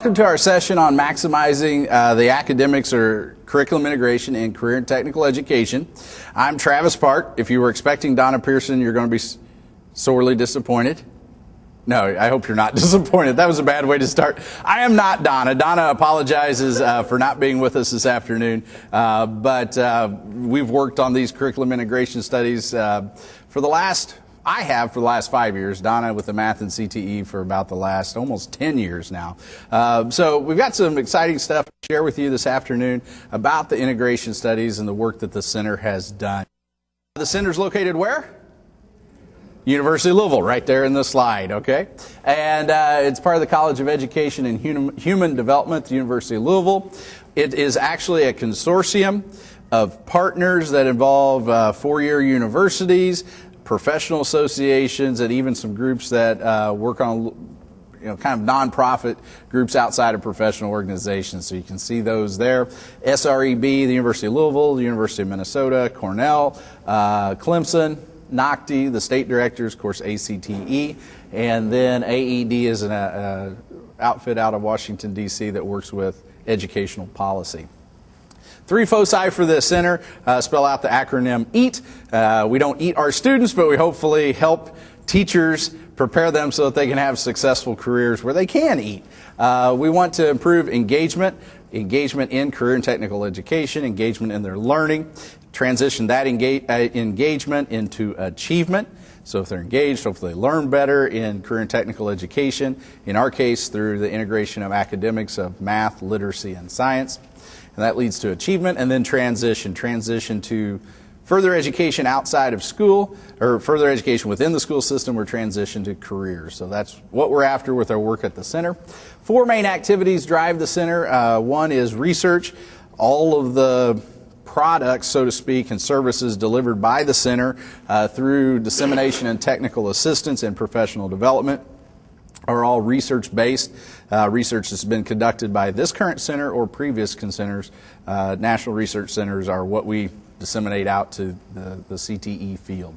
Welcome to our session on maximizing the academics or curriculum integration in career and technical education. I'm Travis Park. If you were expecting Donna Pearson, you're going to be sorely disappointed. No, I hope you're not disappointed. That was a bad way to start. I am not Donna. Donna apologizes for not being with us this afternoon, but we've worked on these curriculum integration studies for the last 5 years. Donna with the Math-in-CTE for about the last almost 10 years now. So we've got some exciting stuff to share with you this afternoon about the integration studies and the work that the center has done. The center's located where? University of Louisville, right there in the slide, okay? And it's part of the College of Education and Human Development at the University of Louisville. It is actually a consortium of partners that involve four-year universities, professional associations, and even some groups that work on kind of nonprofit groups outside of professional organizations. So you can see those there. SREB, the University of Louisville, the University of Minnesota, Cornell, Clemson, NRCCTE, the state directors, of course, ACTE, and then AED is an outfit out of Washington, D.C. that works with educational policy. Three foci for the center spell out the acronym EAT. We don't eat our students, but we hopefully help teachers prepare them so that they can have successful careers where they can eat. We want to improve engagement in career and technical education, engagement in their learning, transition that engagement into achievement. So if they're engaged, hopefully they learn better in career and technical education, in our case through the integration of academics of math, literacy, and science. And that leads to achievement, and then transition to further education outside of school, or further education within the school system, or transition to careers. So that's what we're after with our work at the center. Four main activities drive the center. One is research. All of the products, so to speak, and services delivered by the center through dissemination and technical assistance and professional development are all research-based. Research that's been conducted by this current center or previous centers. National research centers are what we disseminate out to the CTE field.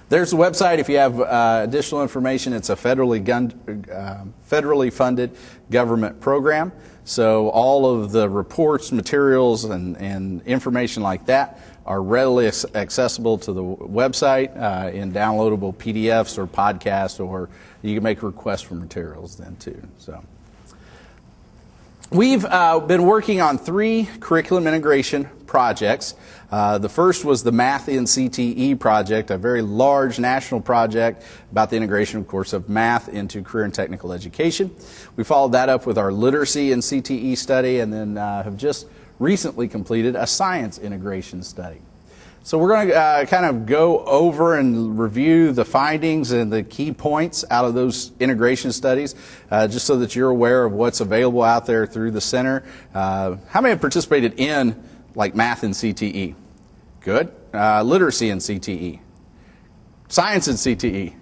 There's the website. If you have additional information, it's a federally funded government program. So all of the reports, materials, and information like that are readily accessible to the website in downloadable PDFs or podcasts, or you can make requests for materials then too. So we've been working on 3 curriculum integration projects. The first was the Math-in-CTE project, a very large national project about the integration, of course, of math into career and technical education. We followed that up with our Literacy-in-CTE study, and then have just recently completed a science integration study. So we're going to kind of go over and review the findings and the key points out of those integration studies, just so that you're aware of what's available out there through the center. How many have participated in like Math-in-CTE? Good. Literacy-in-CTE. Science-in-CTE.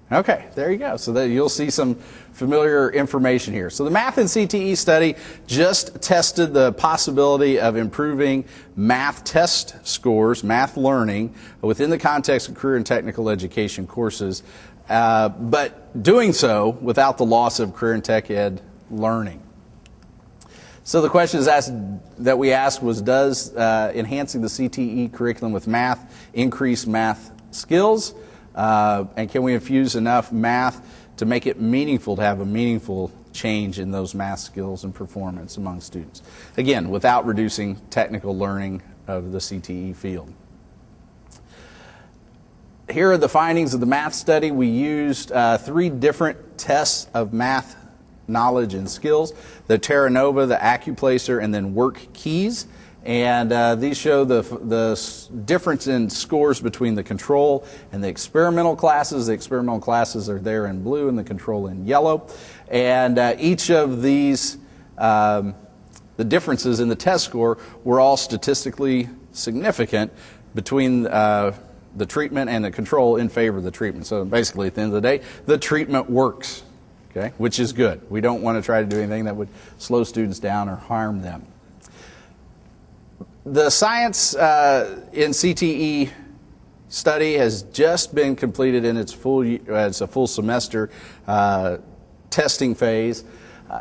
Okay, there you go. So that you'll see some familiar information here. So the Math-in-CTE study just tested the possibility of improving math test scores, math learning, within the context of career and technical education courses, but doing so without the loss of career and tech ed learning. So the question that we asked was, does enhancing the CTE curriculum with math increase math skills? And can we infuse enough math to make it meaningful, to have a meaningful change in those math skills and performance among students? Again, without reducing technical learning of the CTE field. Here are the findings of the math study. We used 3 different tests of math knowledge and skills: the Terra Nova, the AccuPlacer, and then Work Keys. And these show the difference in scores between the control and the experimental classes. The experimental classes are there in blue and the control in yellow. And each of these, the differences in the test score were all statistically significant between the treatment and the control in favor of the treatment. So basically, at the end of the day, the treatment works, okay, which is good. We don't want to try to do anything that would slow students down or harm them. The Science-in-CTE study has just been completed in its a full semester testing phase.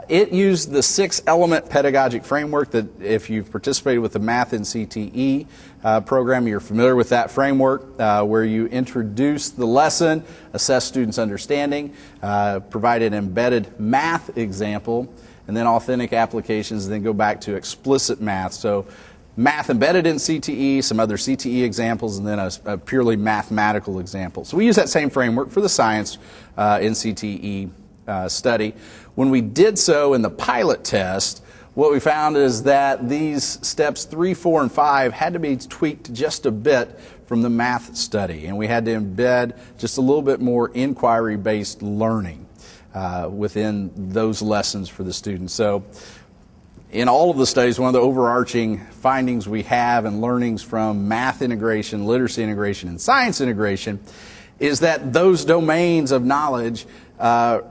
It used the 6-element pedagogic framework that if you've participated with the Math-in-CTE program, you're familiar with that framework, where you introduce the lesson, assess students' understanding, provide an embedded math example, and then authentic applications, and then go back to explicit math. So math embedded in CTE, some other CTE examples, and then a purely mathematical example. So we use that same framework for the Science-in-CTE study. When we did so in the pilot test, what we found is that these steps 3, 4, and 5 had to be tweaked just a bit from the math study, and we had to embed just a little bit more inquiry-based learning within those lessons for the students. So in all of the studies, one of the overarching findings we have and learnings from math integration, literacy integration, and science integration is that those domains of knowledge are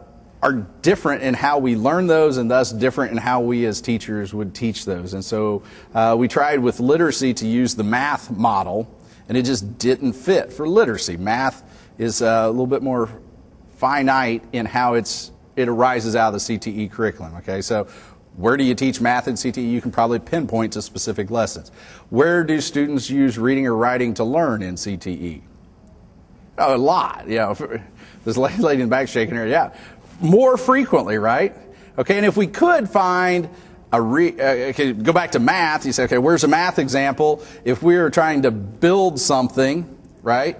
different in how we learn those, and thus different in how we as teachers would teach those. And so we tried with literacy to use the math model, and it just didn't fit for literacy. Math is a little bit more finite in how it arises out of the CTE curriculum. Okay, so where do you teach math in CTE? You can probably pinpoint to specific lessons. Where do students use reading or writing to learn in CTE? Oh, a lot. You know, this lady in the back shaking her, yeah. More frequently, right? Okay, and if we could find okay, go back to math, you say, okay, where's a math example? If we were trying to build something, right,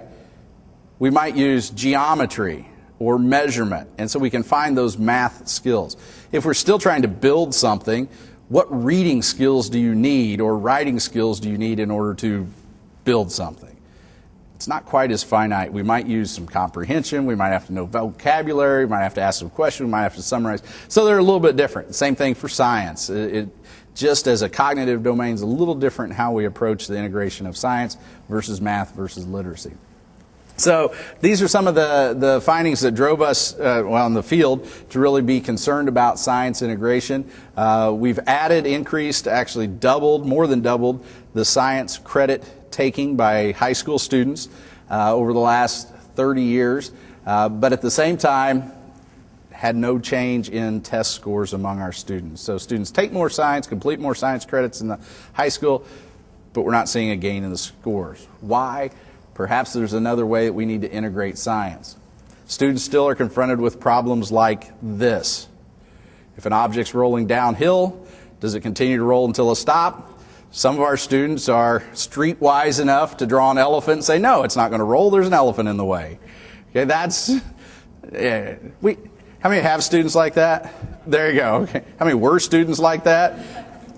we might use geometry or measurement, and so we can find those math skills. If we're still trying to build something, what reading skills do you need or writing skills do you need in order to build something? It's not quite as finite. We might use some comprehension, we might have to know vocabulary, we might have to ask some questions, we might have to summarize. So they're a little bit different. Same thing for science. It just as a cognitive domain is a little different in how we approach the integration of science versus math versus literacy. So these are some of the findings that drove us, in the field to really be concerned about science integration. We've added, increased, actually doubled, more than doubled, the science credit taking by high school students over the last 30 years, but at the same time had no change in test scores among our students. So students take more science, complete more science credits in the high school, but we're not seeing a gain in the scores. Why? Perhaps there's another way that we need to integrate science. Students still are confronted with problems like this. If an object's rolling downhill, does it continue to roll until it stops? Some of our students are streetwise enough to draw an elephant and say, no, it's not going to roll, there's an elephant in the way. Okay, how many have students like that? There you go. Okay. How many were students like that?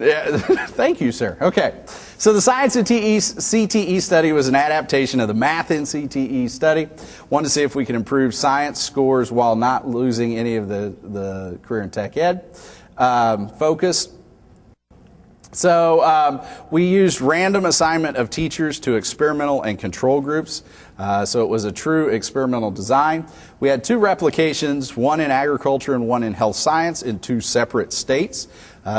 Yeah. Thank you, sir. Okay. So the Science-in-CTE study was an adaptation of the Math-in-CTE study. Wanted to see if we could improve science scores while not losing any of the career and tech ed focus. So we used random assignment of teachers to experimental and control groups. So it was a true experimental design. We had 2 replications, one in agriculture and one in health science in 2 separate states.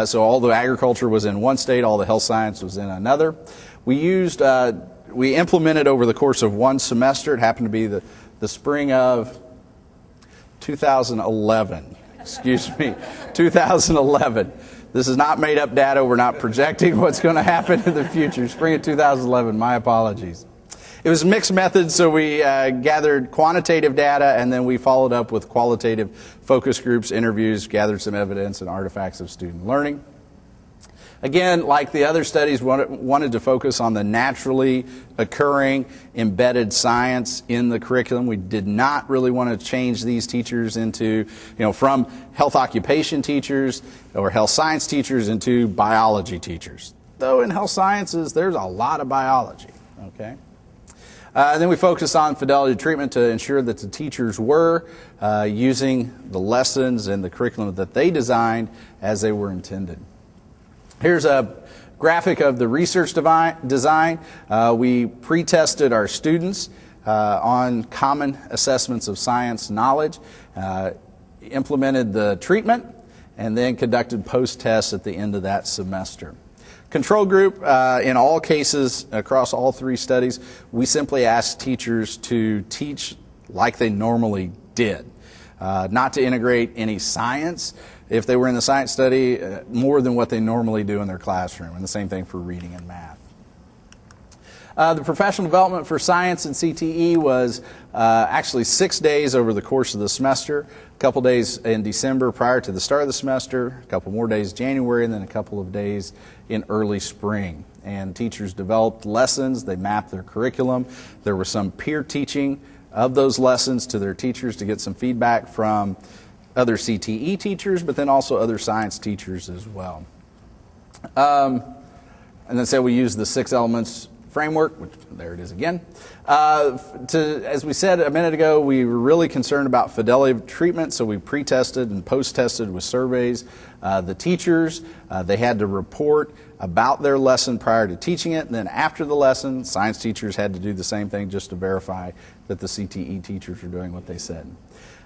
So all the agriculture was in one state, all the health science was in another. We implemented over the course of one semester. It happened to be the spring of 2011. Excuse me, 2011. This is not made up data. We're not projecting what's going to happen in the future. Spring of 2011, my apologies. It was mixed methods, so we gathered quantitative data and then we followed up with qualitative focus groups, interviews, gathered some evidence and artifacts of student learning. Again, like the other studies, wanted to focus on the naturally occurring embedded science in the curriculum. We did not really want to change these teachers into, from health occupation teachers or health science teachers into biology teachers. Though in health sciences, there's a lot of biology, okay? And then we focused on fidelity treatment to ensure that the teachers were using the lessons and the curriculum that they designed as they were intended. Here's a graphic of the research design. We pre-tested our students on common assessments of science knowledge, implemented the treatment, and then conducted post-tests at the end of that semester. Control group, in all cases, across all 3 studies, we simply asked teachers to teach like they normally did. Not to integrate any science, if they were in the science study, more than what they normally do in their classroom, and the same thing for reading and math. The professional development for Science and CTE was actually 6 days over the course of the semester, a couple days in December prior to the start of the semester, a couple more days January, and then a couple of days in early spring. And teachers developed lessons, they mapped their curriculum. There was some peer teaching of those lessons to their teachers to get some feedback from other CTE teachers, but then also other science teachers as well. And then say we use the 6 elements framework, which there it is again. As we said a minute ago, we were really concerned about fidelity of treatment, so we pre-tested and post-tested with surveys. The teachers, they had to report about their lesson prior to teaching it, and then after the lesson, science teachers had to do the same thing just to verify that the CTE teachers were doing what they said.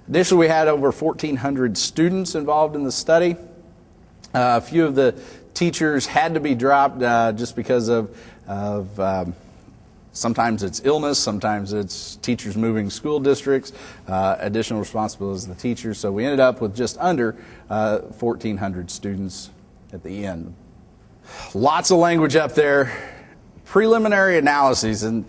Additionally, we had over 1,400 students involved in the study. A few of the teachers had to be dropped just because of sometimes it's illness, sometimes it's teachers moving school districts, additional responsibilities of the teachers. So we ended up with just under 1,400 students at the end. Lots of language up there. Preliminary analyses, and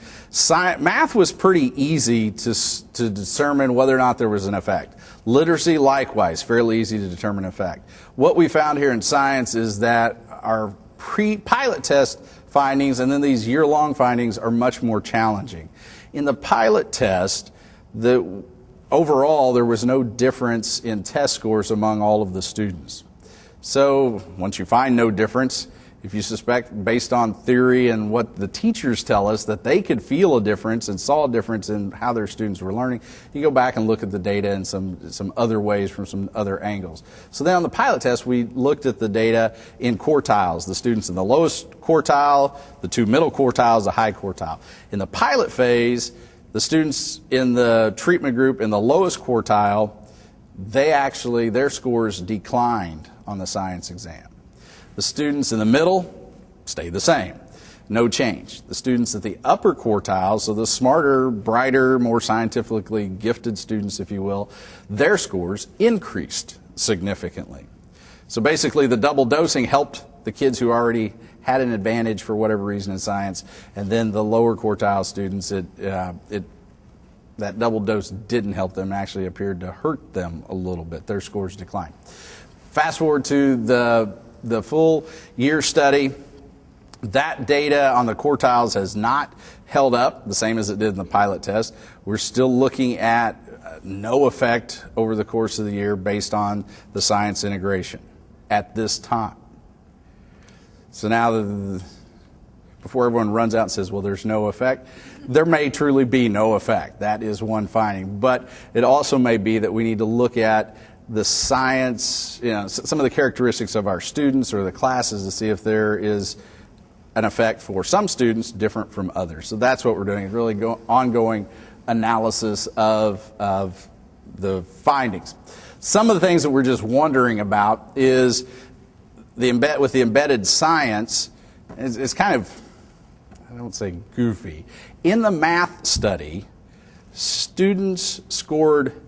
math was pretty easy to determine whether or not there was an effect. Literacy, likewise, fairly easy to determine effect. What we found here in science is that our pre-pilot test findings and then these year-long findings are much more challenging. In the pilot test, overall there was no difference in test scores among all of the students. So once you find no difference, if you suspect based on theory and what the teachers tell us that they could feel a difference and saw a difference in how their students were learning, you go back and look at the data in some other ways from some other angles. So then on the pilot test, we looked at the data in quartiles, the students in the lowest quartile, the 2 middle quartiles, the high quartile. In the pilot phase, the students in the treatment group in the lowest quartile, their scores declined on the science exam. The students in the middle stayed the same, no change. The students at the upper quartile, so the smarter, brighter, more scientifically gifted students, if you will, their scores increased significantly. So basically the double dosing helped the kids who already had an advantage for whatever reason in science, and then the lower quartile students, that double dose didn't help them, actually appeared to hurt them a little bit. Their scores declined. Fast forward to the full year study, that data on the quartiles has not held up the same as it did in the pilot test. We're still looking at no effect over the course of the year based on the science integration at this time. So now, before everyone runs out and says, well, there's no effect, there may truly be no effect. That is one finding. But it also may be that we need to look at the science, some of the characteristics of our students or the classes to see if there is an effect for some students different from others. So that's what we're doing, is really ongoing analysis of the findings. Some of the things that we're just wondering about is with the embedded science, it's kind of, I don't say goofy. In the math study, students scored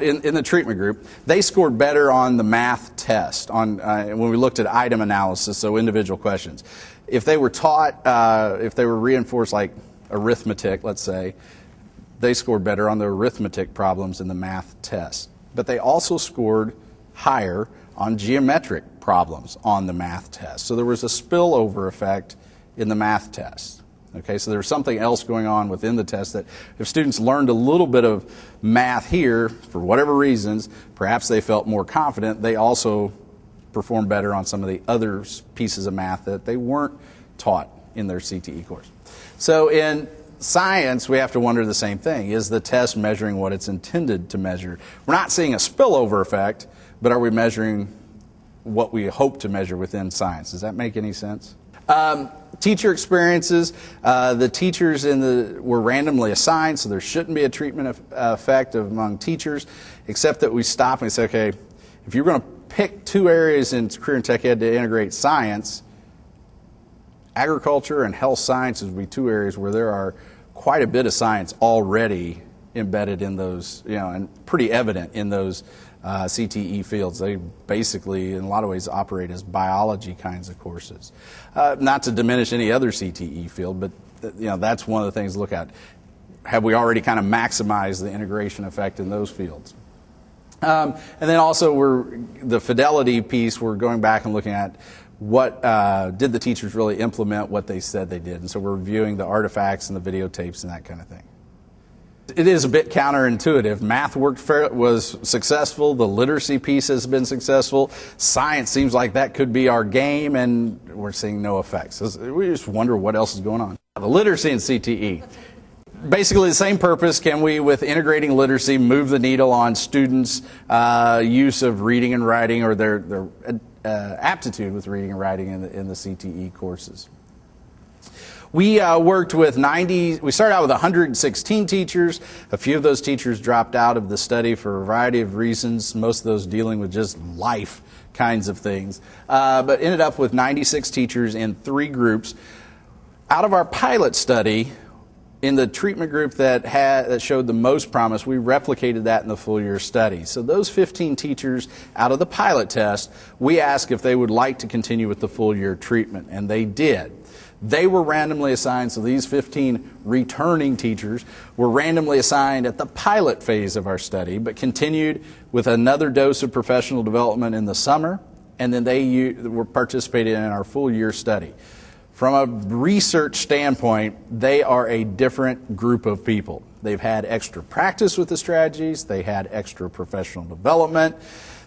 in the treatment group, they scored better on the math test when we looked at item analysis, so individual questions. If they were taught, if they were reinforced like arithmetic, let's say, they scored better on the arithmetic problems in the math test. But they also scored higher on geometric problems on the math test. So there was a spillover effect in the math test. Okay, so there's something else going on within the test that if students learned a little bit of math here, for whatever reasons, perhaps they felt more confident, they also performed better on some of the other pieces of math that they weren't taught in their CTE course. So in science, we have to wonder the same thing. Is the test measuring what it's intended to measure? We're not seeing a spillover effect, but are we measuring what we hope to measure within science? Does that make any sense? Teacher experiences, the teachers were randomly assigned, so there shouldn't be a treatment effect among teachers, except that we stop and we say, okay, if you're going to pick 2 areas in career and tech ed to integrate science, agriculture and health sciences would be 2 areas where there are quite a bit of science already embedded in those, and pretty evident in those CTE fields. They basically, in a lot of ways, operate as biology kinds of courses. Not to diminish any other CTE field, but that's one of the things to look at. Have we already kind of maximized the integration effect in those fields? And then also the fidelity piece, we're going back and looking at what did the teachers really implement what they said they did. And so we're reviewing the artifacts and the videotapes and that kind of thing. It is a bit counterintuitive. Math was successful. The literacy piece has been successful. Science seems like that could be our game, and we're seeing no effects. We just wonder what else is going on. The literacy in CTE. Basically the same purpose. Can we, with integrating literacy, move the needle on students' use of reading and writing, or their aptitude with reading and writing in the CTE courses? We worked with we started out with 116 teachers. A few of those teachers dropped out of the study for a variety of reasons, most of those dealing with just life kinds of things, but ended up with 96 teachers in 3 groups. Out of our pilot study, in the treatment group that showed the most promise, we replicated that in the full year study. So those 15 teachers out of the pilot test, we asked if they would like to continue with the full year treatment, and they did. They were randomly assigned, so these 15 returning teachers were randomly assigned at the pilot phase of our study, but continued with another dose of professional development in the summer, and then they were participating in our full year study. From a research standpoint, they are a different group of people. They've had extra practice with the strategies. They had extra professional development.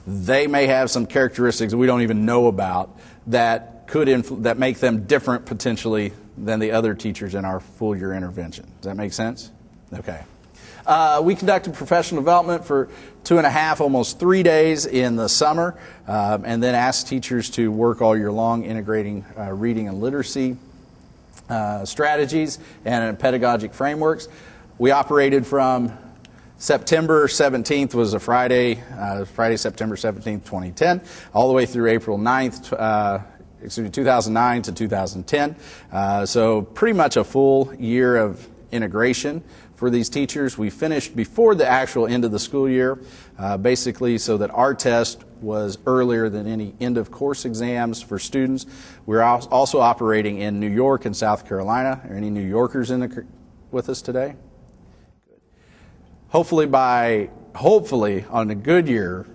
They may have some characteristics we don't even know about that that make them different potentially than the other teachers in our full year intervention. Does that make sense? Okay. We conducted professional development for 2.5, almost 3 days in the summer, and then asked teachers to work all year long integrating reading and literacy strategies and pedagogic frameworks. We operated from September 17th was a Friday, September 17th, 2010, all the way through April 9th, 2009 to 2010. So pretty much a full year of integration for these teachers. We finished before the actual end of the school year, basically so that our test was earlier than any end of course exams for students. We're also operating in New York and South Carolina. Are any New Yorkers with us today? Hopefully on a good year,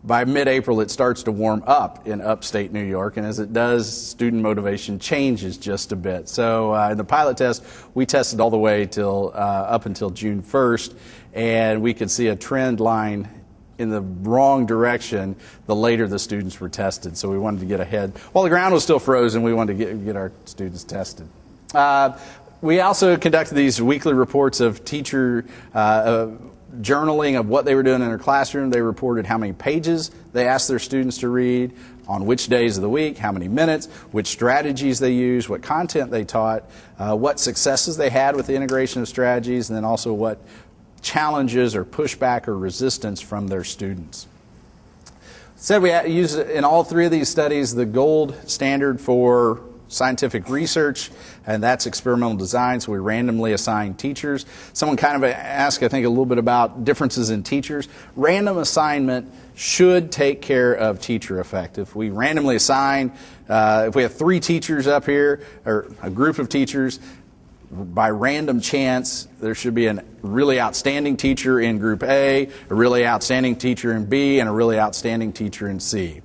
by mid-April it starts to warm up in upstate New York, and as it does, student motivation changes just a bit. So in the pilot test, we tested all the way up until June 1st, and we could see a trend line in the wrong direction the later the students were tested. So we wanted to get ahead. While the ground was still frozen, we wanted to get our students tested. We also conducted these weekly reports of teacher journaling of what they were doing in their classroom. They reported how many pages they asked their students to read, on which days of the week, how many minutes, which strategies they used, what content they taught, what successes they had with the integration of strategies, and then also what challenges or pushback or resistance from their students. Said we used in all 3 of these studies the gold standard for scientific research, and that's experimental design. So we randomly assign teachers. Someone kind of asked, I think, a little bit about differences in teachers. Random assignment should take care of teacher effect. If we randomly assign, if we have 3 teachers up here, or a group of teachers, by random chance, there should be a really outstanding teacher in group A, a really outstanding teacher in B, and a really outstanding teacher in C.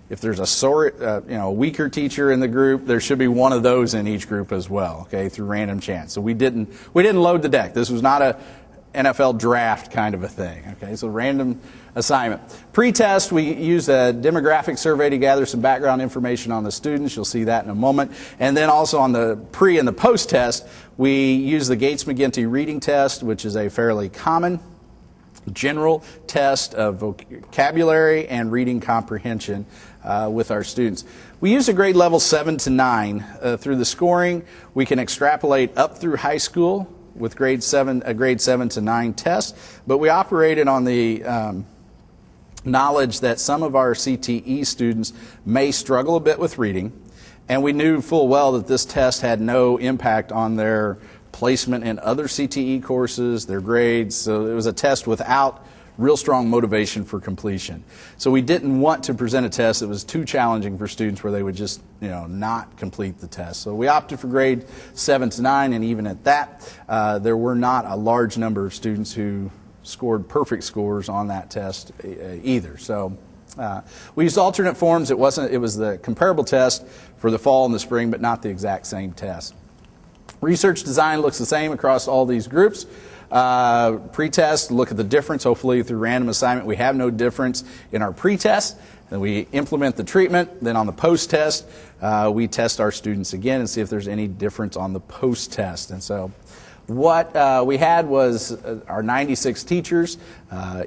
If there's a weaker teacher in the group, there should be one of those in each group as well, okay, through random chance. So we didn't load the deck. This was not a NFL draft kind of a thing, okay, so random assignment. Pre-test, we used a demographic survey to gather some background information on the students. You'll see that in a moment. And then also on the pre and the post-test, we used the Gates-Mcginty reading test, which is a fairly common general test of vocabulary and reading comprehension with our students. We use a grade level 7 to 9. Through the scoring, we can extrapolate up through high school with a grade 7 to 9 test, but we operated on the knowledge that some of our CTE students may struggle a bit with reading, and we knew full well that this test had no impact on their placement in other CTE courses, their grades. So it was a test without real strong motivation for completion. So we didn't want to present a test that was too challenging for students where they would just, not complete the test. So we opted for grade 7 to 9, and even at that, there were not a large number of students who scored perfect scores on that test either. So we used alternate forms. It was the comparable test for the fall and the spring, but not the exact same test. Research design looks the same across all these groups. Pre-test, look at the difference. Hopefully through random assignment we have no difference in our pre-test. Then we implement the treatment. Then on the post-test, we test our students again and see if there's any difference on the post-test. And so what we had was our 96 teachers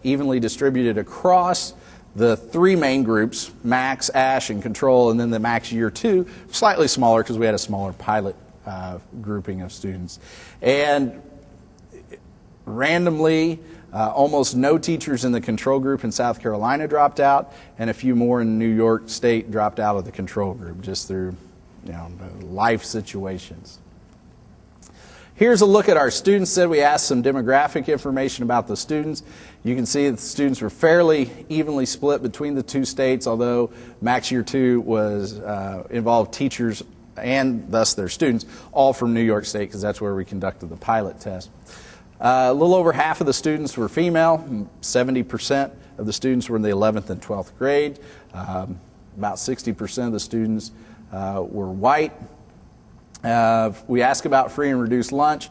evenly distributed across the 3 main groups, Max, Ash, and Control, and then the Max Year 2, slightly smaller because we had a smaller pilot grouping of students. And randomly, almost no teachers in the control group in South Carolina dropped out, and a few more in New York State dropped out of the control group just through life situations. Here's a look at our students. We asked some demographic information about the students. You can see that the students were fairly evenly split between the 2 states, although Max Year 2 involved teachers and thus their students, all from New York State because that's where we conducted the pilot test. A little over half of the students were female. 70% of the students were in the 11th and 12th grade. About 60% of the students were white. We asked about free and reduced lunch.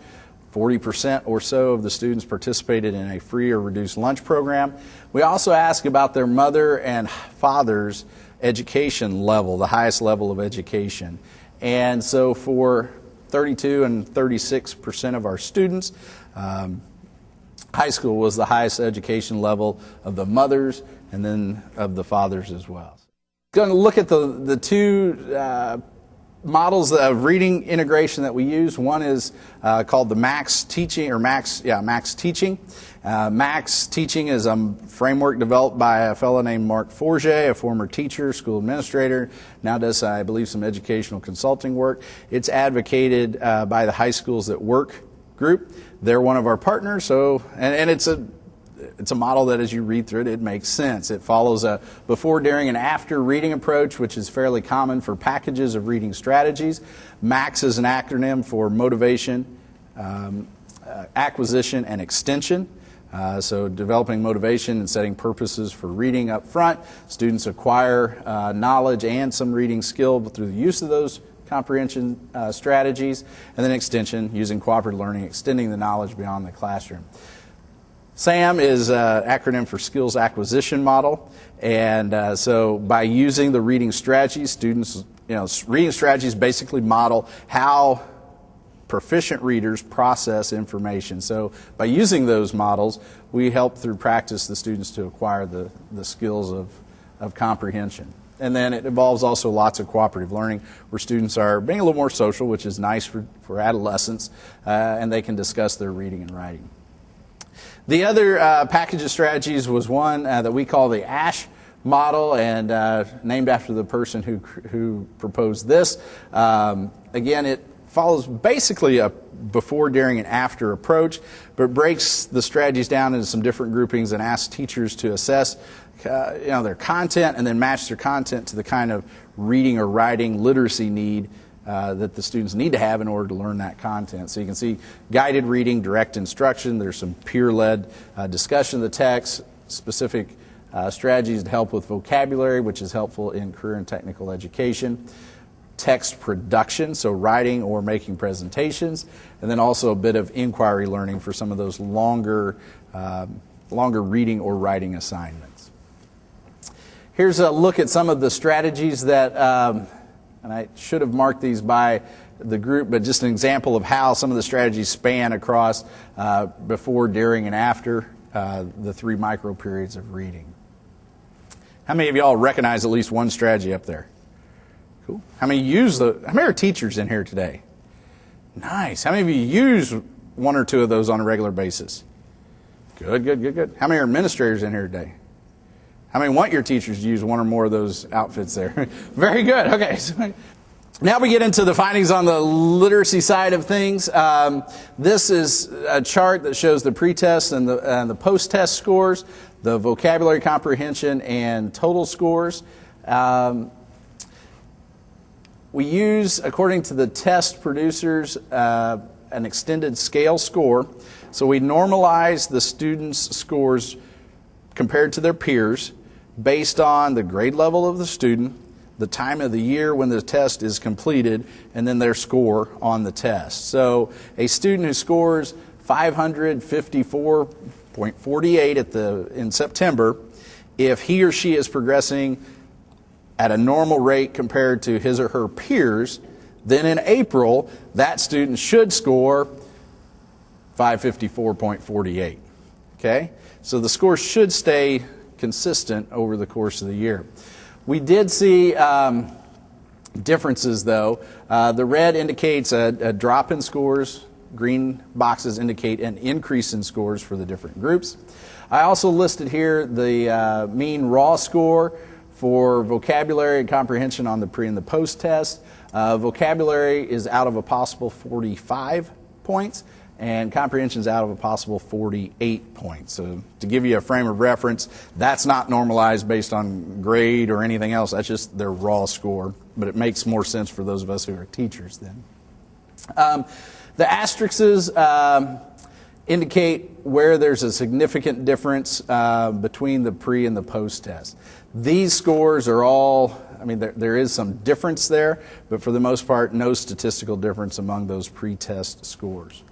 40% or so of the students participated in a free or reduced lunch program. We also asked about their mother and father's education level, the highest level of education. And so for 32 and 36% of our students, high school was the highest education level of the mothers and then of the fathers as well. Going to look at the 2 models of reading integration that we use. One is called the Max Teaching, Max Teaching. Max Teaching is a framework developed by a fellow named Mark Forget, a former teacher, school administrator, now does, I believe, some educational consulting work. It's advocated by the High Schools at Work group. They're one of our partners, so and it's a model that as you read through it, it makes sense. It follows a before, during, and after reading approach, which is fairly common for packages of reading strategies. MAX is an acronym for motivation, acquisition, and extension. So developing motivation and setting purposes for reading up front. Students acquire knowledge and some reading skill through the use of those comprehension strategies. And then extension, using cooperative learning, extending the knowledge beyond the classroom. SAM is an acronym for Skills Acquisition Model, and so by using the reading strategies, students, reading strategies basically model how proficient readers process information. So by using those models, we help through practice the students to acquire the skills of comprehension. And then it involves also lots of cooperative learning where students are being a little more social, which is nice for adolescents, and they can discuss their reading and writing. The other package of strategies was one that we call the ASH model, and named after the person who proposed this. Again, it follows basically a before, during, and after approach, but breaks the strategies down into some different groupings and asks teachers to assess their content and then match their content to the kind of reading or writing literacy need that the students need to have in order to learn that content. So you can see guided reading, direct instruction. There's some peer-led discussion of the text, specific strategies to help with vocabulary, which is helpful in career and technical education. Text production, so writing or making presentations, and then also a bit of inquiry learning for some of those longer reading or writing assignments. Here's a look at some of the strategies that, and I should have marked these by the group, but just an example of how some of the strategies span across before, during, and after the 3 micro periods of reading. How many of y'all recognize at least one strategy up there? Cool. How many are teachers in here today? Nice. How many of you use 1 or 2 of those on a regular basis? Good. How many are administrators in here today? How many want your teachers to use 1 or more of those outfits there? Very good. Okay. So now we get into the findings on the literacy side of things. This is a chart that shows the pre-test and the post-test scores. the vocabulary comprehension and total scores. We use, according to the test producers, an extended scale score. So we normalize the students' scores compared to their peers based on the grade level of the student, the time of the year when the test is completed, and then their score on the test. So a student who scores 554.48 in September, if he or she is progressing at a normal rate compared to his or her peers, then in April, that student should score 554.48. Okay? So the score should stay consistent over the course of the year. We did see differences, though. The red indicates a drop in scores. Green boxes indicate an increase in scores for the different groups. I also listed here the mean raw score for vocabulary and comprehension on the pre and the post test. Vocabulary is out of a possible 45 points, and comprehension is out of a possible 48 points. So to give you a frame of reference, that's not normalized based on grade or anything else. That's just their raw score, but it makes more sense for those of us who are teachers then. The asterisks indicate where there's a significant difference between the pre and the post test. These scores are all, I mean, there is some difference there, but for the most part, no statistical difference among those pre-test scores.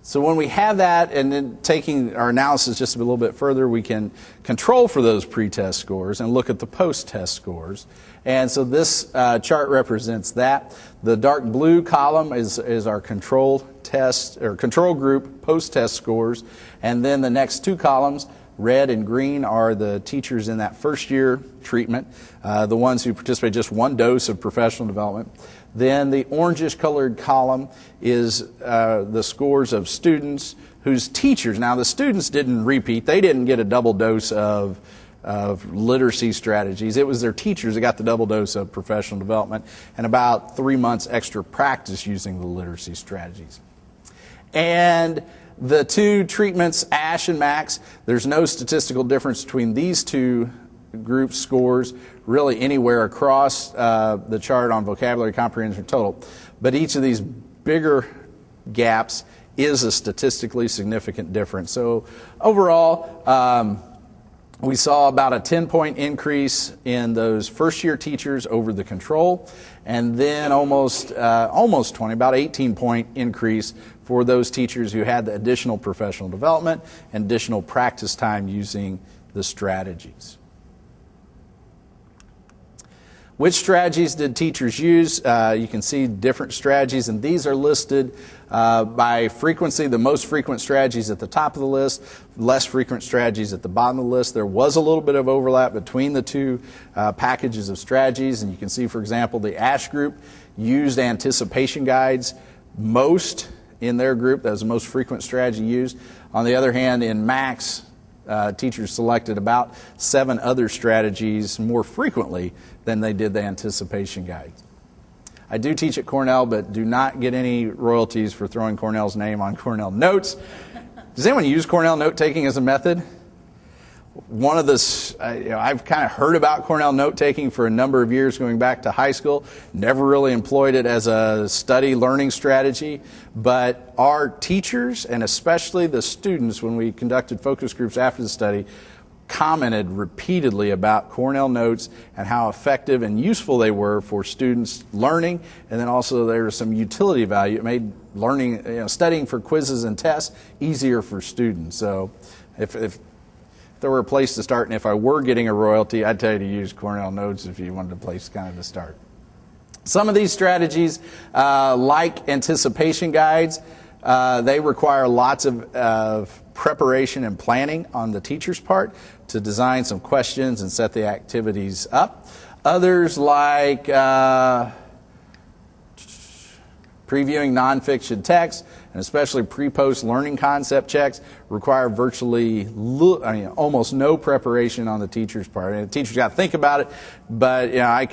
So when we have that, and then taking our analysis just a little bit further, we can control for those pre-test scores and look at the post-test scores. And so this chart represents that. The dark blue column is our control test or control group post-test scores, and then the next two columns, red and green, are the teachers in that first year treatment, the ones who participate just one dose of professional development. Then the orangish colored column is the scores of students whose teachers, now the students didn't repeat, they didn't get a double dose of literacy strategies. It was their teachers that got the double dose of professional development and about 3 months extra practice using the literacy strategies. And the two treatments, ASH and MAX, there's no statistical difference between these two group scores really anywhere across the chart on vocabulary, comprehension, total. But each of these bigger gaps is a statistically significant difference. So overall, we saw about a 10-point increase in those first-year teachers over the control, and then almost 20, about 18-point increase for those teachers who had the additional professional development and additional practice time using the strategies. Which strategies did teachers use? You can see different strategies, and these are listed by frequency. The most frequent strategies at the top of the list, less frequent strategies at the bottom of the list. There was a little bit of overlap between the two packages of strategies, and you can see, for example, the ASH group used anticipation guides most in their group. That was the most frequent strategy used. On the other hand, in MAX, teachers selected about 7 other strategies more frequently than they did the anticipation guides. I do teach at Cornell, but do not get any royalties for throwing Cornell's name on Cornell Notes. Does anyone use Cornell note-taking as a method? One of the, I've kind of heard about Cornell note-taking for a number of years going back to high school. Never really employed it as a study learning strategy. But our teachers, and especially the students, when we conducted focus groups after the study, commented repeatedly about Cornell Notes and how effective and useful they were for students learning, and then also there was some utility value. It made learning, studying for quizzes and tests easier for students. So if there were a place to start, and if I were getting a royalty, I'd tell you to use Cornell Notes if you wanted a place kind of to start. Some of these strategies, like anticipation guides, they require lots of preparation and planning on the teacher's part to design some questions and set the activities up. Others, like previewing nonfiction text, and especially pre-post learning concept checks, require virtually almost no preparation on the teacher's part. And the teacher's got to think about it, but I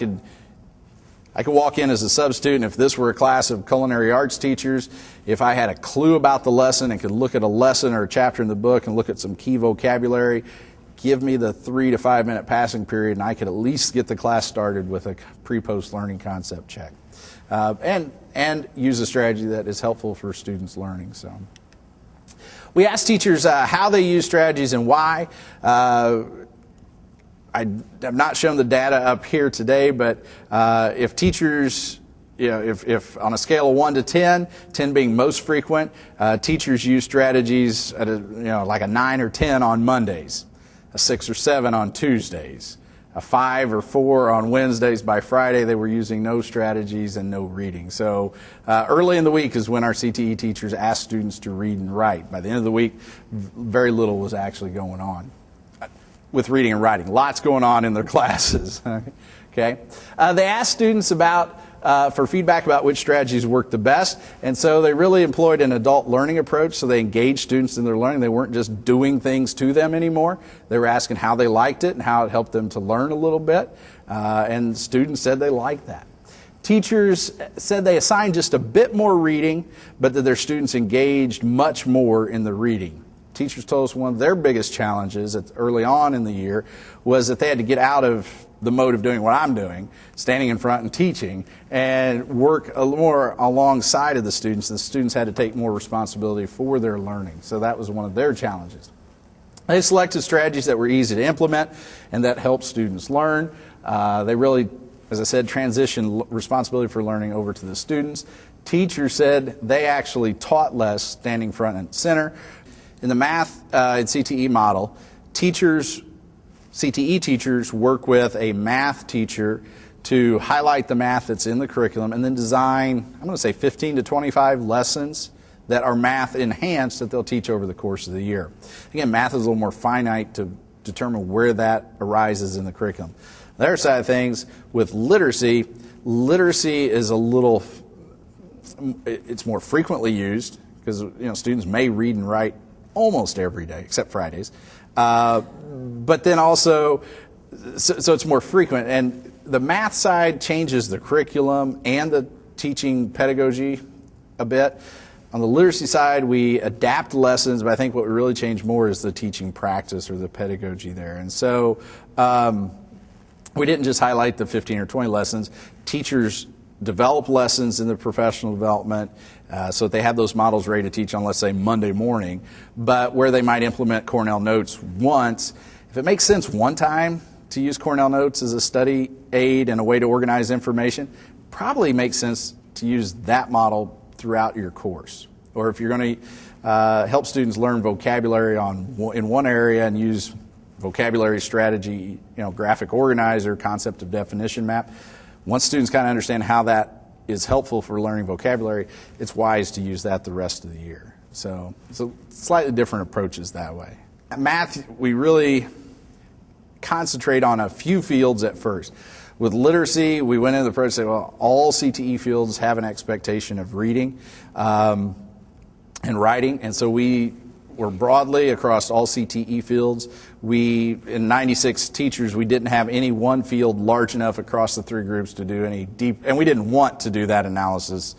I could walk in as a substitute, and if this were a class of culinary arts teachers, if I had a clue about the lesson and could look at a lesson or a chapter in the book and look at some key vocabulary, give me the 3 to 5 minute passing period, and I could at least get the class started with a pre-post learning concept check. And use a strategy that is helpful for students learning. So, we asked teachers how they use strategies and why. I have not shown the data up here today, but if teachers, if on a scale of 1 to 10, 10 being most frequent, teachers use strategies at like a 9 or 10 on Mondays, a 6 or 7 on Tuesdays, a 5 or 4 on Wednesdays. By Friday, they were using no strategies and no reading. So early in the week is when our CTE teachers asked students to read and write. By the end of the week, very little was actually going on with reading and writing. Lots going on in their classes. Okay, they asked students for feedback about which strategies worked the best, and so they really employed an adult learning approach. So they engaged students in their learning. They weren't just doing things to them anymore. They were asking how they liked it and how it helped them to learn a little bit, and students said they liked that. Teachers said they assigned just a bit more reading, but that their students engaged much more in the reading. Teachers told us one of their biggest challenges early on in the year was that they had to get out of the mode of doing what I'm doing, standing in front and teaching, and work a little more alongside of the students. The students had to take more responsibility for their learning. So that was one of their challenges. They selected strategies that were easy to implement and that helped students learn. They really, as I said, transitioned responsibility for learning over to the students. Teachers said they actually taught less standing front and center. In the Math-in-CTE model, CTE teachers work with a math teacher to highlight the math that's in the curriculum and then design, I'm going to say 15 to 25 lessons that are math enhanced that they'll teach over the course of the year. Again, math is a little more finite to determine where that arises in the curriculum. The other side of things, with literacy is it's more frequently used because students may read and write almost every day, except Fridays. But then also, so it's more frequent. And the math side changes the curriculum and the teaching pedagogy a bit. On the literacy side, we adapt lessons, but I think what we really change more is the teaching practice or the pedagogy there. And so we didn't just highlight the 15 or 20 lessons. Teachers develop lessons in the professional development so that they have those models ready to teach on, let's say, Monday morning, but where they might implement Cornell Notes once. If it makes sense one time to use Cornell Notes as a study aid and a way to organize information, probably makes sense to use that model throughout your course. Or if you're going to help students learn vocabulary in one area and use vocabulary strategy, graphic organizer, concept of definition map, once students kind of understand how that is helpful for learning vocabulary, it's wise to use that the rest of the year. So slightly different approaches that way. At math, we really concentrate on a few fields at first. With literacy, we went into the approach and said, well, all CTE fields have an expectation of reading and writing, and so we were broadly across all CTE fields. In 96 teachers, we didn't have any one field large enough across the three groups to do any deep, and we didn't want to do that analysis,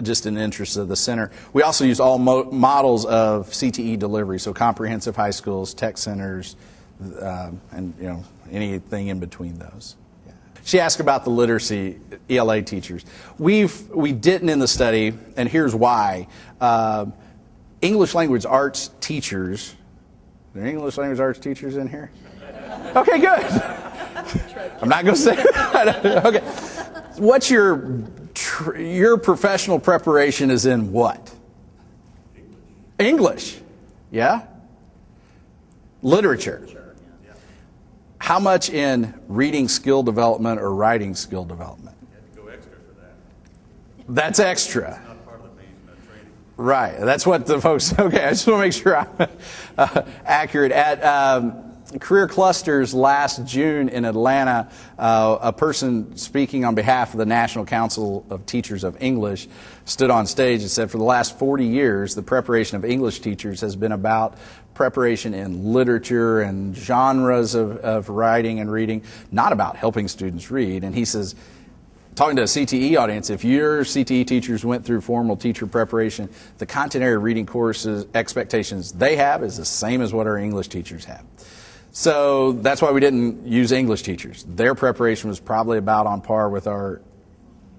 just in the interest of the center. We also used all models of CTE delivery, so comprehensive high schools, tech centers, and anything in between those. Yeah. She asked about the literacy ELA teachers. We didn't in the study, and here's why. English language arts teachers. Are there English language arts teachers in here? Okay, good. I'm not going to say that. Okay. What's your professional preparation is in what? English. Yeah? Literature. How much in reading skill development or writing skill development? You have to go extra for that. That's extra. It's not part of the main training. Right. That's what the folks. Okay, I just want to make sure I'm accurate. At Career Clusters last June in Atlanta, a person speaking on behalf of the National Council of Teachers of English stood on stage and said, for the last 40 years, the preparation of English teachers has been about preparation in literature and genres of writing and reading, not about helping students read. And he says, talking to a CTE audience, if your CTE teachers went through formal teacher preparation, the content area reading courses expectations they have is the same as what our English teachers have. So that's why we didn't use English teachers. Their preparation was probably about on par with our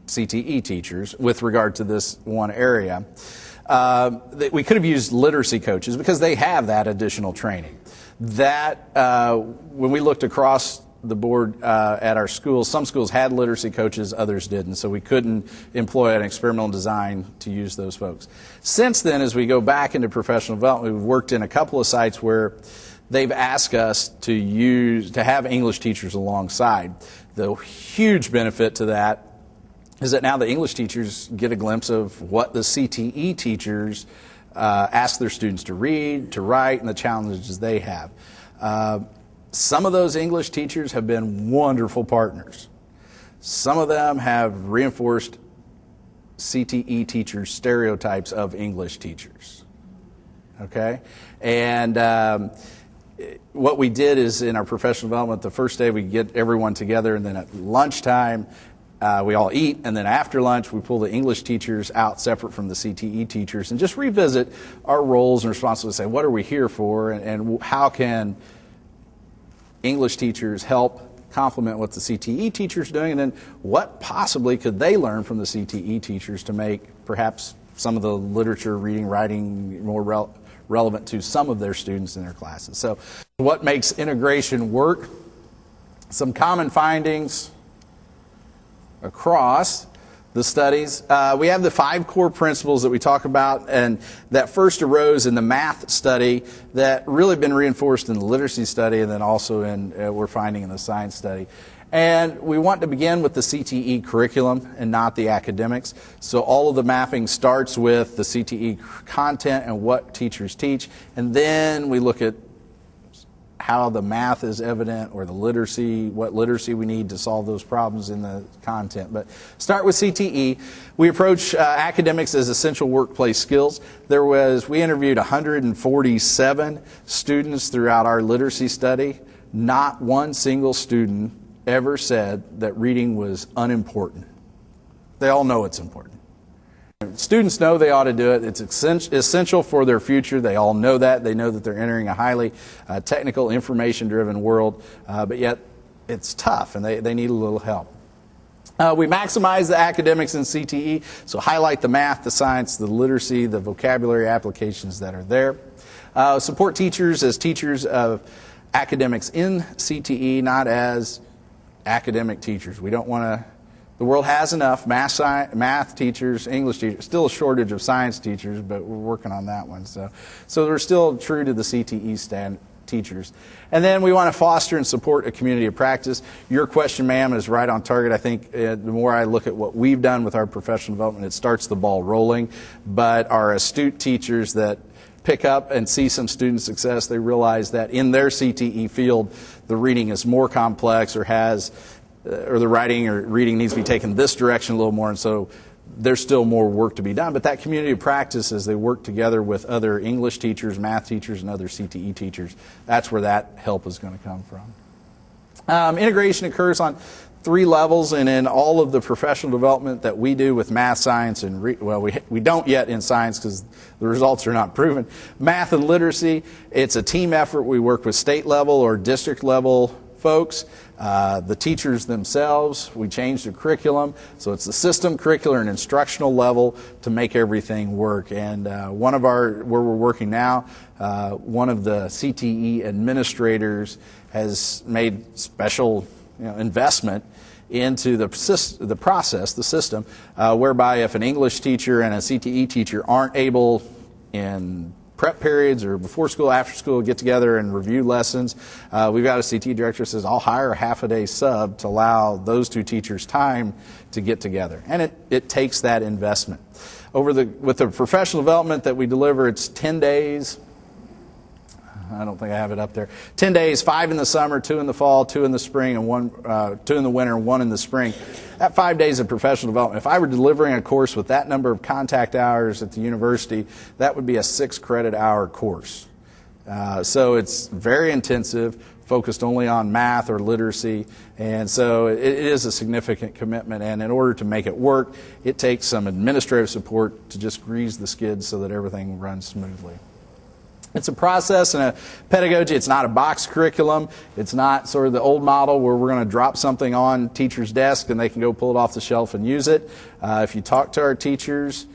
CTE teachers with regard to this one area. We could have used literacy coaches because they have that additional training. That, when we looked across the board at our schools, some schools had literacy coaches, others didn't, so we couldn't employ an experimental design to use those folks. Since then, as we go back into professional development, we've worked in a couple of sites where they've asked us to have English teachers alongside. The huge benefit to that is that now the English teachers get a glimpse of what the CTE teachers ask their students to read, to write, and the challenges they have. Some of those English teachers have been wonderful partners. Some of them have reinforced CTE teachers' stereotypes of English teachers. Okay? And what we did is in our professional development, the first day we get everyone together, and then at lunchtime, we all eat, and then after lunch, we pull the English teachers out separate from the CTE teachers and just revisit our roles and responsibilities. Say, what are we here for, and how can English teachers help complement what the CTE teachers are doing, and then what possibly could they learn from the CTE teachers to make perhaps some of the literature, reading, writing more relevant to some of their students in their classes. So what makes integration work? Some common findings across the studies. We have the 5 core principles that we talk about, and that first arose in the math study that really been reinforced in the literacy study, and then also in we're finding in the science study. And we want to begin with the CTE curriculum and not the academics. So all of the mapping starts with the CTE content and what teachers teach, and then we look at how the math is evident, or the literacy, what literacy we need to solve those problems in the content. But start with CTE. We approach academics as essential workplace skills. We interviewed 147 students throughout our literacy study. Not one single student ever said that reading was unimportant. They all know it's important. Students know they ought to do it. It's essential for their future. They all know that. They know that they're entering a highly technical, information-driven world, but yet it's tough, and they need a little help. We maximize the academics in CTE, so highlight the math, the science, the literacy, the vocabulary applications that are there. Support teachers as teachers of academics in CTE, not as academic teachers. We don't want to. The world has enough math teachers, English teachers, still a shortage of science teachers, but we're working on that one. So we're still true to the CTE teachers. And then we want to foster and support a community of practice. Your question, ma'am, is right on target. I think the more I look at what we've done with our professional development, it starts the ball rolling. But our astute teachers that pick up and see some student success, they realize that in their CTE field, the reading is more complex, or the writing or reading needs to be taken this direction a little more, and so there's still more work to be done. But that community of practice, as they work together with other English teachers, math teachers, and other CTE teachers, that's where that help is going to come from. Integration occurs on 3 levels, and in all of the professional development that we do with math, science, and we don't yet in science because the results are not proven. Math and literacy, it's a team effort. We work with state level or district level folks, the teachers themselves. We change the curriculum, so it's the system, curricular, and instructional level to make everything work. And where we're working now, one of the CTE administrators has made special investment into the process, the system, whereby if an English teacher and a CTE teacher aren't able in prep periods or before school, after school, get together and review lessons. We've got a CTE director who says, I'll hire a half-a-day sub to allow those 2 teachers time to get together. And it takes that investment. With the professional development that we deliver, it's 10 days. I don't think I have it up there. 10 days, 5 in the summer, 2 in the fall, 2 in the spring, and 2 in the winter, and 1 in the spring. That 5 days of professional development, if I were delivering a course with that number of contact hours at the university, that would be a 6 credit hour course. So it's very intensive, focused only on math or literacy. And so it is a significant commitment. And in order to make it work, it takes some administrative support to just grease the skids so that everything runs smoothly. It's a process and a pedagogy. It's not a box curriculum. It's not sort of the old model where we're going to drop something on teacher's desk and they can go pull it off the shelf and use it. If you talk to our teachers,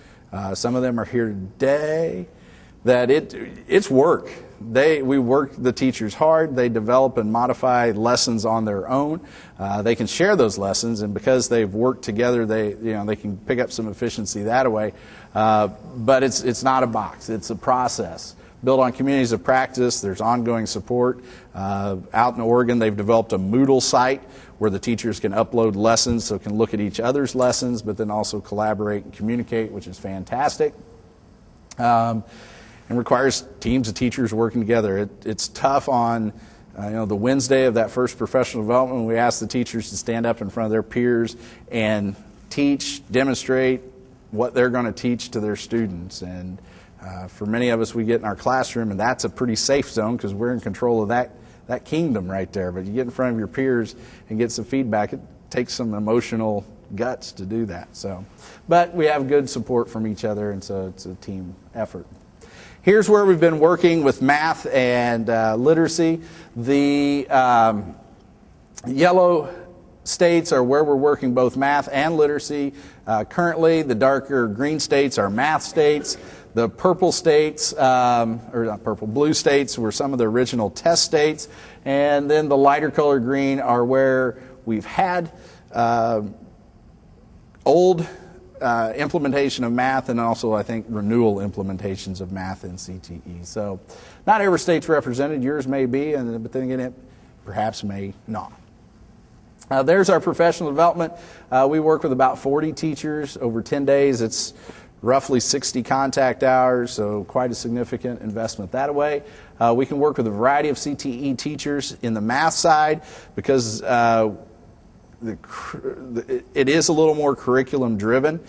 some of them are here today, that it's work. We work the teachers hard. They develop and modify lessons on their own. They can share those lessons, and because they've worked together, they can pick up some efficiency that way. But it's not a box. It's a process. Built on communities of practice, there's ongoing support. Out in Oregon, they've developed a Moodle site where the teachers can upload lessons, so can look at each other's lessons, but then also collaborate and communicate, which is fantastic. And requires teams of teachers working together. It's tough on the Wednesday of that first professional development when we ask the teachers to stand up in front of their peers and teach, demonstrate what they're going to teach to their students. And for many of us, we get in our classroom, and that's a pretty safe zone because we're in control of that kingdom right there. But you get in front of your peers and get some feedback. It takes some emotional guts to do that. But we have good support from each other, and so it's a team effort. Here's where we've been working with math and literacy. The yellow states are where we're working both math and literacy. Currently, the darker green states are math states. The purple states, or not purple, blue states were some of the original test states. And then the lighter color green are where we've had old implementation of math and also, I think, renewal implementations of Math-in-CTE. So not every state's represented. Yours may be, but then again, it perhaps may not. There's our professional development. We work with about 40 teachers over 10 days. It's roughly 60 contact hours, so quite a significant investment that way. We can work with a variety of CTE teachers in the math side because it is a little more curriculum driven.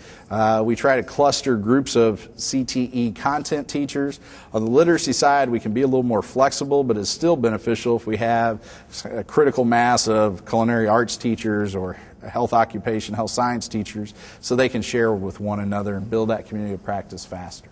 We try to cluster groups of CTE content teachers. On the literacy side, we can be a little more flexible, but it's still beneficial if we have a critical mass of culinary arts teachers or health occupation, health science teachers, so they can share with one another and build that community of practice faster.